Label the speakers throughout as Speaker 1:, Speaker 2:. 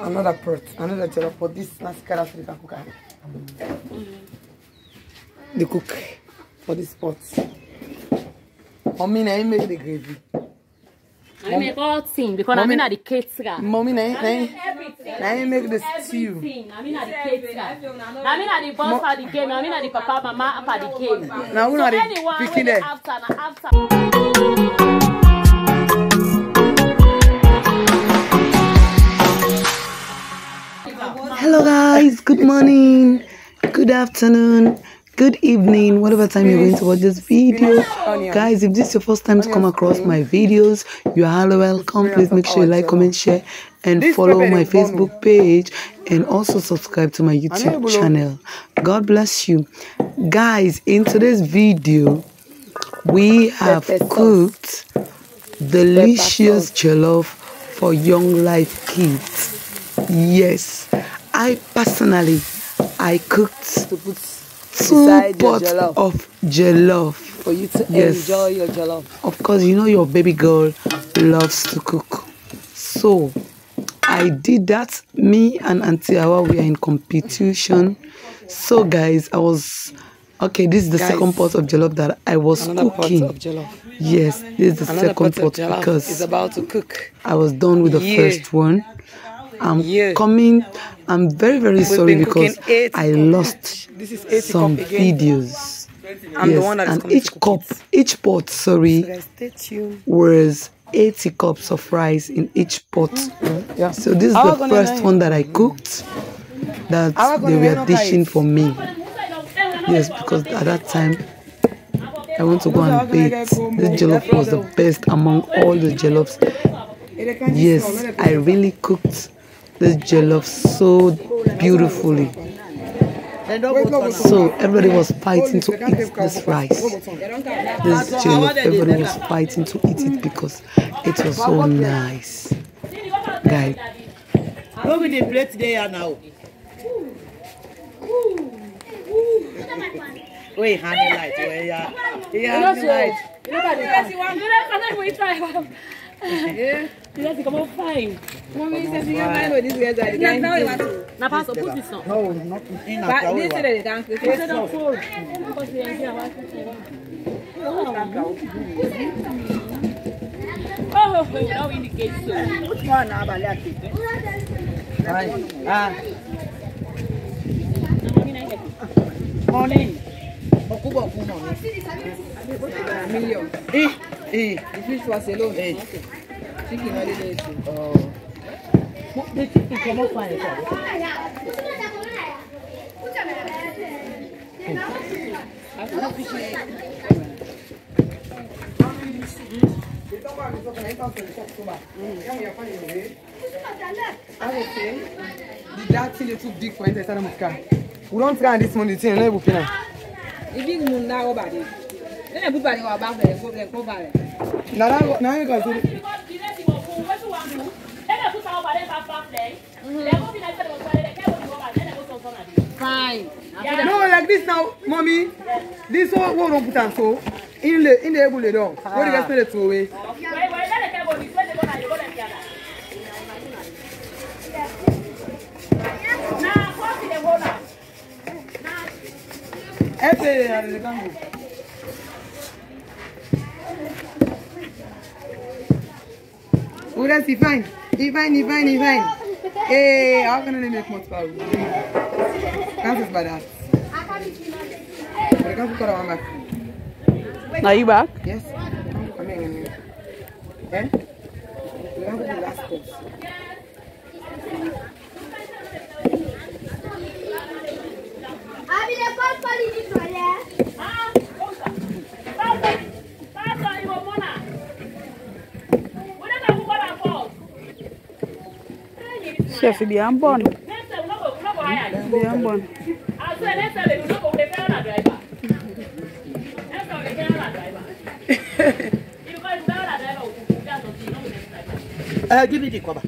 Speaker 1: Another pot, another jollof pot. This mascara African cook. The cook for this pot. Mommy, I make the gravy.
Speaker 2: I make all things because I'm in the caterer.
Speaker 1: Mommy, I make the stew.
Speaker 2: I'm in the caterer. I'm in the boss for the game. I'm in the papa, mama for the game.
Speaker 1: Now we're not picking there.
Speaker 2: After.
Speaker 1: Hello guys, good morning, good afternoon, good evening, whatever time you're going to watch this video. Guys, if this is your first time to come across my videos, you are highly welcome. Please make sure you like, comment, share, and follow my Facebook page, and also subscribe to my YouTube channel. God bless you. Guys, in today's video, we have cooked delicious jollof for young life kids. Yes, I personally cooked 2 pots of jollof
Speaker 3: for you to enjoy your jollof.
Speaker 1: Of course, you know your baby girl loves to cook, so I did that. Me and Auntie Awa, we are in competition. So guys, I was okay. This is the second pot of jollof that I was cooking.
Speaker 3: Pot of jollof.
Speaker 1: Yes, this is the second pot because
Speaker 3: it's about to cook.
Speaker 1: I was done with the first one. I'm very, very sorry because I lost some videos.
Speaker 3: I'm the one that is
Speaker 1: and each pot, was 80 cups of rice in each pot.
Speaker 3: Yeah.
Speaker 1: So this is the first one that I cooked that they were dishing for me. Yes, because at that time I want to go and bake. This jollof was the best among all the jollofs. Yes, I really cooked this jollof so beautifully. So everybody was fighting to eat this rice. This jollof, everybody was fighting to eat it because it was so nice. Guys.
Speaker 3: What will they play today now? Wait, hand the light. Yeah, the light.
Speaker 2: You have to come out fine.
Speaker 3: Mommy says you have to these guys are the guys.
Speaker 2: Now, Pastor, put this on.
Speaker 3: No, not in
Speaker 2: but this is the dance. This is the food. Oh, now indicate so.
Speaker 3: Which one now, Balaki? Morning. Million. The fish was alone. Chicken holiday too. The chicken come up fine.
Speaker 1: That thing is too big for it. We don't try this money thing. If
Speaker 3: you now about it, then everybody go back there. Go back.
Speaker 1: Now you guys do it.
Speaker 3: Fine.
Speaker 1: No, like this now, mommy. This one don't put on so in the able to do. What do you guys spend it away? Oh, that's fine. Fine. Hey, how can I make much power? Can't just by that. I can't put on back.
Speaker 3: Are you back?
Speaker 1: Yes. I'm in. Eh? We have the last course.
Speaker 3: Chef, il est un bon. Give me the cover.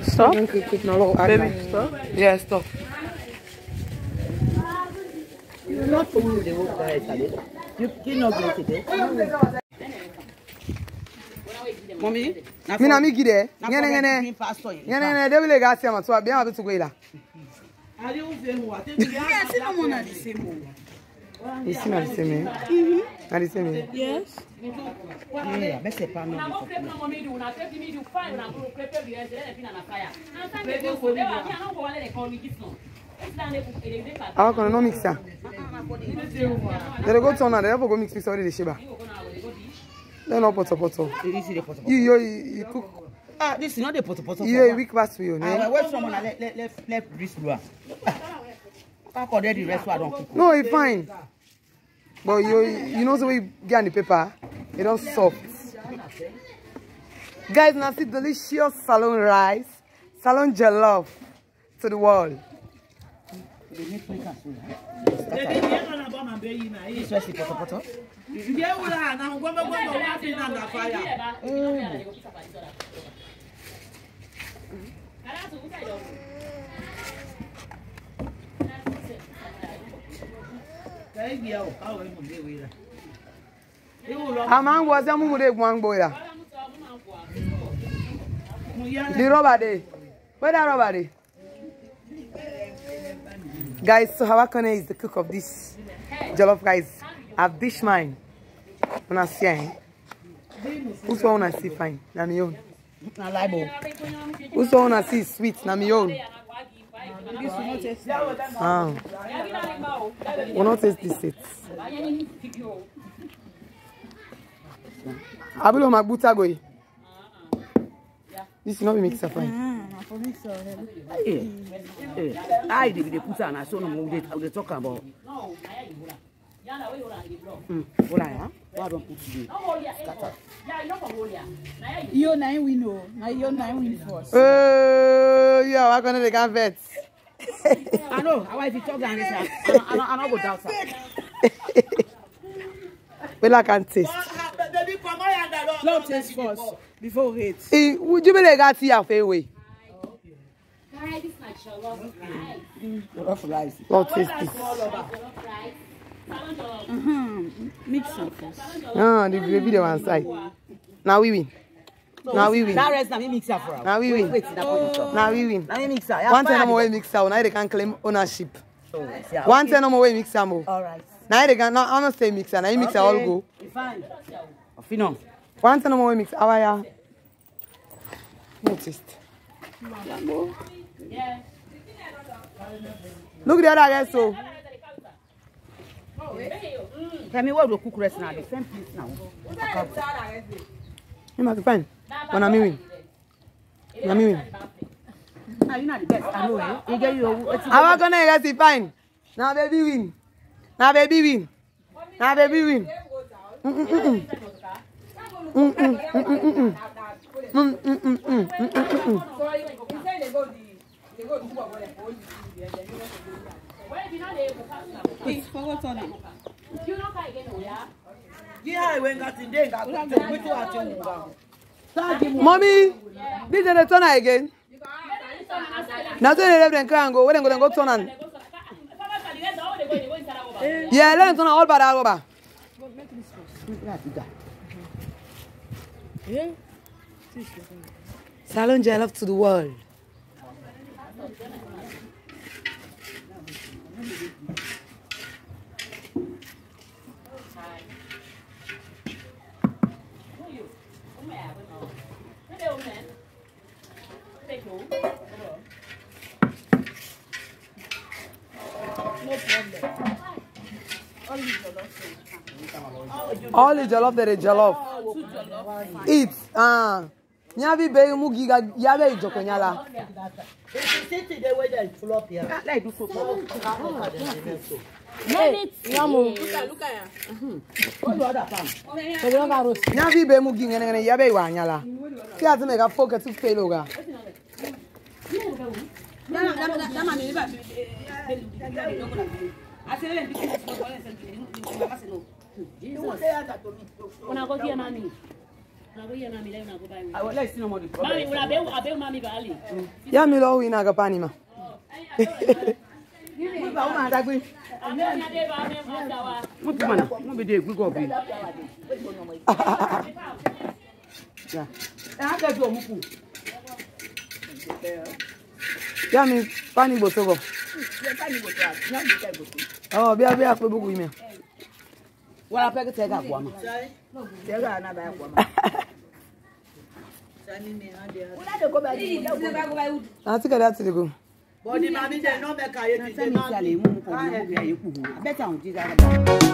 Speaker 3: Stop. Baby, stop.
Speaker 1: Yeah, stop.
Speaker 3: You're not going to the work guys, you cannot get it. Mommy,
Speaker 1: Me na me gide. Nyene. They will gas am so be am to go ila.
Speaker 3: yes, someone at the same one.
Speaker 1: You see na the same. Na the same.
Speaker 3: Yes. Yeah, best say pa me.
Speaker 1: Ah, no mix am. They go turn am, they have go mix me sorry the sheba. They no poto. You cook.
Speaker 3: Ah, this is not the poto.
Speaker 1: You weak pass for you,
Speaker 3: I wait someone let grease blue. I call the rest I don't cook.
Speaker 1: No, it's fine. But you know the way you get on the paper, it don't soft. Guys, now see delicious salon rice, salon jollof to the wall.
Speaker 3: This is poto.
Speaker 1: Amang was a mumu de guangboya. The rubber day. Where that rubber day? Guys, so Hawakone is the cook of this jollof rice. I've dish mine. When I see it, who's one I see fine? Na me own.
Speaker 3: Na libo.
Speaker 1: Who's one I see sweet? Na me own. Ah. We'll not taste this it. Abulo magbuta goy. This is not be mixer fine.
Speaker 3: I did the put on. I saw no they talk about. Why don't put today?
Speaker 4: Your 9 win, no. Now your 9 win first.
Speaker 1: Yeah, we're gonna get vets.
Speaker 3: I know. How I talk and listen. I don't go down.
Speaker 1: Well, I can taste.
Speaker 4: Don't taste first before it.
Speaker 1: Would you be like that here away?
Speaker 3: Rice.
Speaker 1: Not taste this.
Speaker 4: Mix some first.
Speaker 1: Ah, the gravy the one side. Now we win. Now we win.
Speaker 3: That rest na me mixer for.
Speaker 1: Now we win. Now we win.
Speaker 3: Na me mixer.
Speaker 1: One time no more mixer. Now they can claim ownership. One time no more mixer more.
Speaker 3: All right.
Speaker 1: Now they can. Now I'm not say mixer. Now mixer all go.
Speaker 3: Fine. Fino.
Speaker 1: One time no more mixer. How are ya? Noticed. Look the other guys so.
Speaker 3: Tell me what we cook rest now. The same place now.
Speaker 1: You must be fine. But now me win. Now me win.
Speaker 3: Now you know the best. I know eh. You get you.
Speaker 1: I'm gonna get it fine. Now baby win. Now baby win. Now baby win. Mommy, this is the turn again. Now they let them go. When they go turn on. Yeah, let them turn all bad over. Salon jollof to the world. All the jollof that is jollof. Eat. Nyavi be mugi ga yabe ijoko nyala.
Speaker 3: City the way they full up here. Like do so.
Speaker 4: Look at
Speaker 3: What do other farm?
Speaker 1: Nyavi be mugi ngene yabe wa nyala. Ki ati mega focus to fail oga. Ya mi lo wina ga pani ma.
Speaker 3: Yeah. I got to muku.
Speaker 1: Yeah, me pani botogo. Oh, be a buku women.
Speaker 3: Well, I peg a take up one. Take another one.
Speaker 1: I think that's the go.
Speaker 3: Body, mammy, they know the car. You better on Jesus.